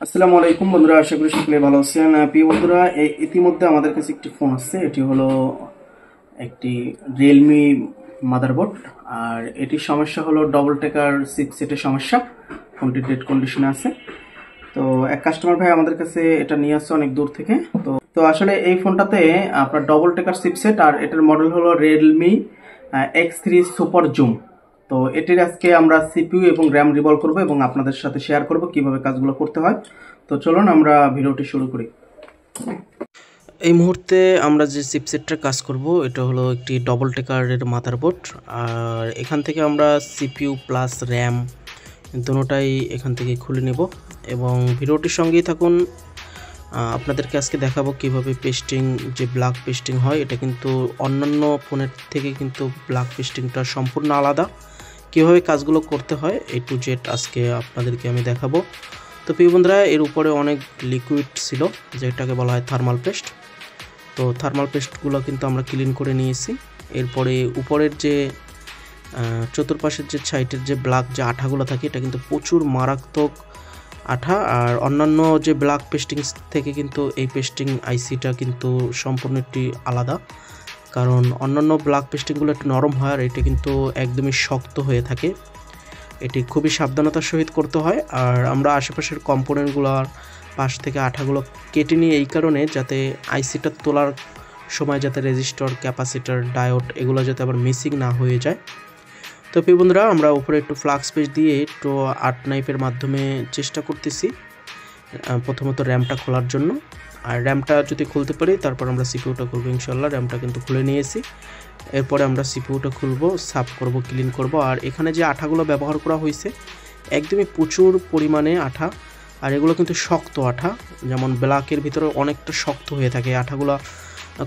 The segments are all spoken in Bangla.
আসসালামু আলাইকুম বন্ধুরা, আশা করি সকলে ভালো আছেন। প্রিয় বন্ধুরা, ইতিমধ্যে আমাদের কাছে একটি ফোন আসছে। এটি হলো একটি রিয়েলমি মাদারবোর্ড, আর এটির সমস্যা হলো ডবল টেকার চিপসেটের সমস্যা। ফোনটি ডেড কন্ডিশনে আছে। তো এক কাস্টমার ভাই আমাদের কাছে এটা নিয়ে আসছে অনেক দূর থেকে। তো আসলে এই ফোনটাতে আপনার ডবল টেকার চিপসেট, আর এটার মডেল হলো রিয়েলমি X3 সুপার জুম। তো এটির আজকে আমরা সিপিইউ এবং র্যাম রিভলভ করব এবং আপনাদের সাথে শেয়ার করব কিভাবে কাজগুলো করতে হয়। তো চলুন আমরা ভিডিওটি শুরু করি। এই মুহূর্তে আমরা যে চিপসেটটার কাজ করব এটা হলো একটি ডবল টেকারের মাদারবোর্ড, আর এখান থেকে আমরা সিপিইউ প্লাস র্যাম দুটোটাই এখান থেকে খুলে নেব এবং ভিডিওটির সঙ্গেই থাকুন। আপনাদেরকে আজকে দেখাবো কিভাবে পেস্টিং, যে ব্ল্যাক পেস্টিং হয়, এটা কিন্তু অন্যান্য ফোনের থেকে কিন্তু ব্ল্যাক পেস্টিংটা সম্পূর্ণ আলাদা। কিভাবে কাজগুলো করতে হয় A to Z আজকে আপনাদেরকে আমি দেখাবো। তো প্রিয় বন্ধুরা, এর উপরে অনেক লিকুইড ছিল যেটাকে বলা হয় থার্মাল পেস্ট। তো থার্মাল পেস্টগুলো কিন্তু আমরা ক্লিন করে নিয়েছি। এরপরে উপরের যে চতুর্পাশের যে সাইডের যে ব্ল্যাক যে আঠাগুলো থাকে, এটা কিন্তু প্রচুর মারাত্মক আঠা। আর অন্যান্য যে ব্ল্যাক পেস্টিং থেকে কিন্তু এই পেস্টিং আইসিটা কিন্তু সম্পূর্ণ একটি আলাদা, কারণ অন্যান্য ব্ল্যাক পেস্টিংগুলো একটু নরম হয় আর এটা কিন্তু একদমই শক্ত হয়ে থাকে। এটি খুবই সাবধানতার সহিত করতে হয়। আর আমরা আশেপাশের কম্পোনেন্টগুলোর পাশ থেকে আঠাগুলো কেটে নিই এই কারণে, যাতে আইসিটা তোলার সময় যাতে রেজিস্টর, ক্যাপাসিটার, ডায়োড এগুলো যাতে আবার মিসিং না হয়ে যায়। তো প্রিয় বন্ধুরা, আমরা উপরে একটু ফ্লাক্স পেস্ট দিয়ে একটু আর্ট নাইফের মাধ্যমে চেষ্টা করতেছি প্রথমত র্যামটা খোলার জন্য। আর র্যামটা যদি খুলতে পারি তারপর আমরা সিপিইউটা খুলবো ইনশাল্লাহ। র্যামটা কিন্তু খুলে নিয়েছি। এরপরে আমরা সিপিইউটা খুলবো, সাফ করব, ক্লিন করব। আর এখানে যে আঠাগুলো ব্যবহার করা হয়েছে একদমই প্রচুর পরিমাণে আঠা, আর এগুলো কিন্তু শক্ত আঠা, যেমন ব্ল্যাকের ভিতরে অনেকটা শক্ত হয়ে থাকে। আঠাগুলো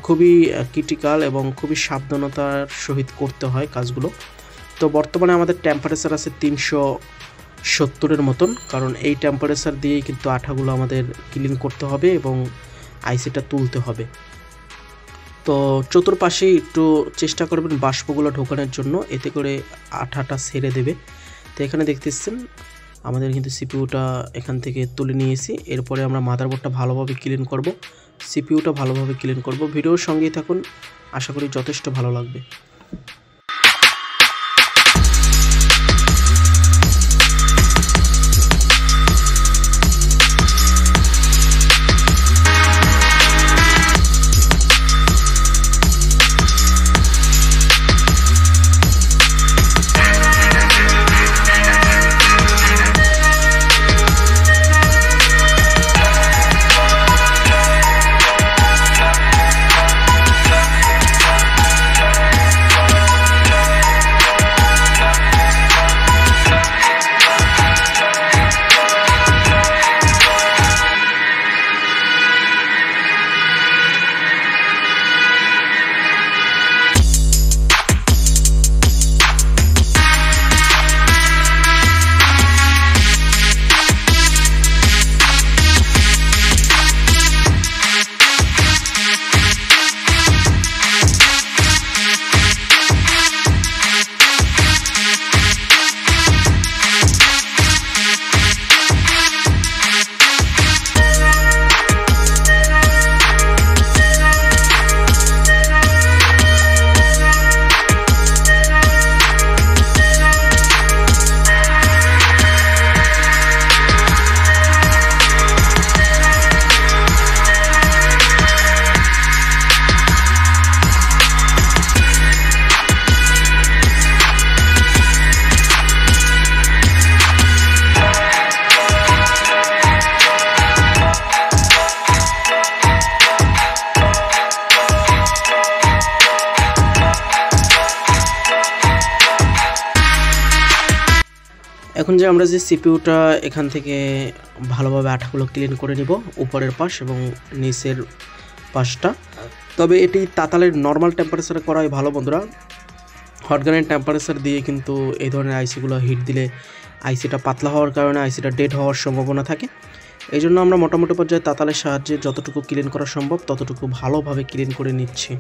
খুবই ক্রিটিক্যাল এবং খুবই সাবধানতার সহিত করতে হয় কাজগুলো। তো বর্তমানে আমাদের টেম্পারেচার আছে 370-এর মতন, কারণ এই টেম্পারেচার দিয়েই কিন্তু আঠাগুলো আমাদের ক্লিন করতে হবে এবং আইসিটা তুলতে হবে। তো চতুর্পাশে একটু চেষ্টা করবেন বাষ্পগুলো ঢোকানোর জন্য, এতে করে আঠাটা ছেড়ে দেবে। তো এখানে দেখতেছেন আমাদের কিন্তু সিপিইউটা এখান থেকে তুলে নিয়েছি। এরপরে আমরা মাদারবোর্ডটা ভালোভাবে ক্লিন করব, সিপিইউটা ভালোভাবে ক্লিন করব। ভিডিওর সঙ্গেই থাকুন, আশা করি যথেষ্ট ভালো লাগবে। এখন যে আমরা যে সিপিইউটা এখান থেকে ভালোভাবে আঠাগুলো ক্লিন করে নিব, উপরের পাশ এবং নিচের পাশটা। তবে এটি তাতালের নর্মাল টেম্পারেচারে করাই ভালো বন্ধুরা। হটগানের টেম্পারেচার দিয়ে কিন্তু এই ধরনের আইসিগুলো হিট দিলে আইসিটা পাতলা হওয়ার কারণে আইসিটা ডেড হওয়ার সম্ভাবনা থাকে। এই জন্য আমরা মোটামুটি পর্যায়ে তাতালের সাহায্যে যতটুকু ক্লিন করা সম্ভব ততটুকু ভালোভাবে ক্লিন করে নিচ্ছি।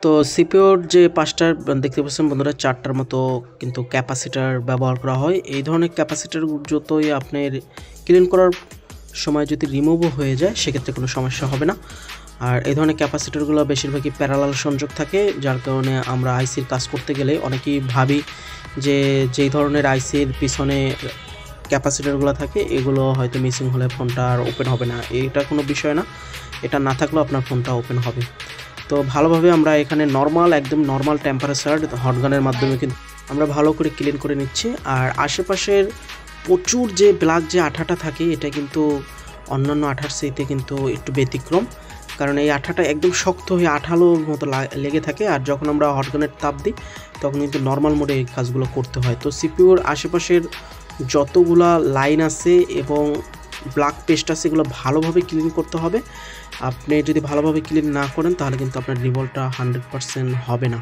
তো সিপিওর যে 5টার দেখতে পাচ্ছেন বন্ধুরা 4টার মতো কিন্তু ক্যাপাসিটার ব্যবহার করা হয়। এই ধরনের ক্যাপাসিটার যতই আপনার ক্লিন করার সময় যদি রিমুভও হয়ে যায় সেক্ষেত্রে কোনো সমস্যা হবে না। আর এই ধরনের ক্যাপাসিটারগুলো বেশিরভাগই প্যারালাল সংযোগ থাকে, যার কারণে আমরা আইসির কাজ করতে গেলে অনেকেই ভাবি যে যেই ধরনের আইসির পিছনে ক্যাপাসিটারগুলো থাকে এগুলো হয়তো মিসিং হলে ফোনটা আর ওপেন হবে না। এটা কোনো বিষয় না, এটা না থাকলেও আপনার ফোনটা ওপেন হবে। তো ভালোভাবে আমরা এখানে একদম নর্মাল টেম্পারেচার হটগানের মাধ্যমে কিন্তু আমরা ভালো করে ক্লিন করে নিচ্ছি। আর আশেপাশের প্রচুর যে ব্ল্যাক যে আঠাটা থাকে এটা কিন্তু অন্যান্য আঠার চাইতে কিন্তু একটু ব্যতিক্রম, কারণ এই আঠাটা একদম শক্ত হয়ে আঠালোর মতো লেগে থাকে। আর যখন আমরা হটগানের তাপ দিই তখন কিন্তু নর্মাল মোডে এই কাজগুলো করতে হয়। তো সিপিউর আশেপাশের যতগুলা লাইন আছে এবং ব্ল্যাক পেস্ট আছে এগুলো ভালোভাবে ক্লিন করতে হবে। আপনি যদি ভালোভাবে ক্লিন না করেন তাহলে কিন্তু আপনার রিভলটা 100% হবে না।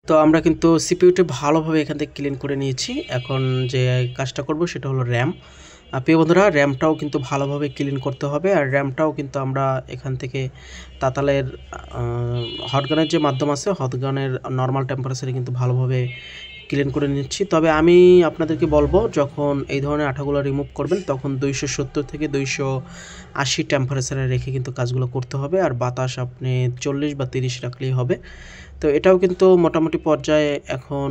তো আমরা কিন্তু সিপিইউটা ভালোভাবে এখান থেকে ক্লিন করে নিয়েছি। এখন যে কাজটা করব সেটা হলো র্যাম। প্রিয় বন্ধুরা, র্যামটাও কিন্তু ভালোভাবে ক্লিন করতে হবে। আর র্যামটাও কিন্তু আমরা এখান থেকে তাতালের হটগানের যে মাধ্যম আছে হটগানের নর্মাল টেম্পারেচারে কিন্তু ভালোভাবে ক্লিন করে নিচ্ছি। তবে আমি আপনাদেরকে বলবো যখন এই ধরনের আঠাগুলো রিমুভ করবেন তখন 270 থেকে 280 টেম্পারেচারে রেখে কিন্তু কাজগুলো করতে হবে। আর বাতাস আপনি 40 বা 30 রাখলেই হবে। তো এটাও কিন্তু মোটামুটি পর্যায়ে এখন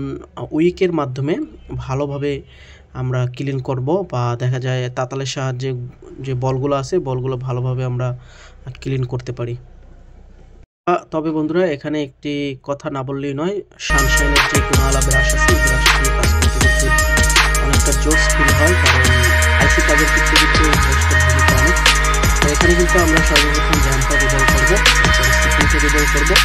উইকের মাধ্যমে ভালোভাবে আমরা ক্লিন করব, বা দেখা যায় তাতালের সাহায্যে যে বলগুলো আছে বলগুলো ভালোভাবে আমরা ক্লিন করতে পারি। তবে বন্ধুরা, এখানে একটি কথা না বললেই নয়, সানশাইনের যে কোনালা ব্রাশ আছে এই ব্রাশ দিয়ে কাজ করতে করতে অনেকটা জোস ফিল হয়, কারণ আইসি কাজের ক্ষেত্রে কিন্তু ব্রাশটা ভূমিকা অনেক। তো এখানে কিন্তু আমরা সর্বপ্রথম র্যামটা রিভলভ করবো, তারপরে সিপিইউটা রিভলভ করবো।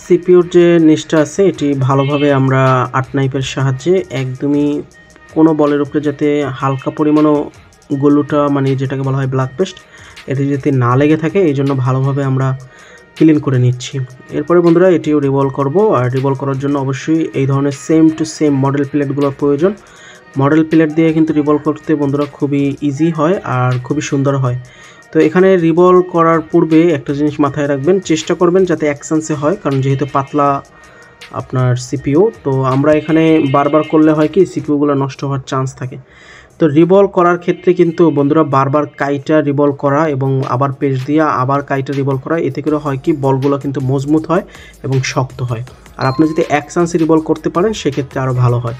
সিপিইউর যে নিচটা আছে এটি ভালোভাবে আমরা 8 নাইফের সাহায্যে একদমই কোনো বলের উপরে যাতে হালকা পরিমাণও গলুটা মানে যেটাকে বলা হয় ব্ল্যাক পেস্ট এটি যাতে না লেগে থাকে এই জন্য ভালোভাবে আমরা ক্লিন করে নিচ্ছি। এরপরে বন্ধুরা এটিও রিভলভ করব। আর রিভলভ করার জন্য অবশ্যই এই ধরনের সেম টু সেম মডেল প্লেটগুলোর প্রয়োজন। মডেল প্লেট দিয়ে কিন্তু রিভলভ করতে বন্ধুরা খুবই ইজি হয় আর খুবই সুন্দর হয়। তো এখানে রিভলভ করার পূর্বে একটা জিনিস মাথায় রাখবেন, চেষ্টা করবেন যাতে এক চান্সে হয়, কারণ যেহেতু পাতলা আপনার সিপিইউ, তো আমরা এখানে বারবার করলে হয় কি সিপিইউগুলো নষ্ট হওয়ার চান্স থাকে। তো রিভলভ করার ক্ষেত্রে কিন্তু বন্ধুরা বারবার কাইটা রিভলভ করা এবং আবার পেস্ট দিয়ে আবার কাইটা রিভলভ করা, এতে করে হয় কি বলগুলো কিন্তু মজবুত হয় এবং শক্ত হয়। আর আপনি যদি এক চান্স রিভলভ করতে পারেন সেক্ষেত্রে আরও ভালো হয়।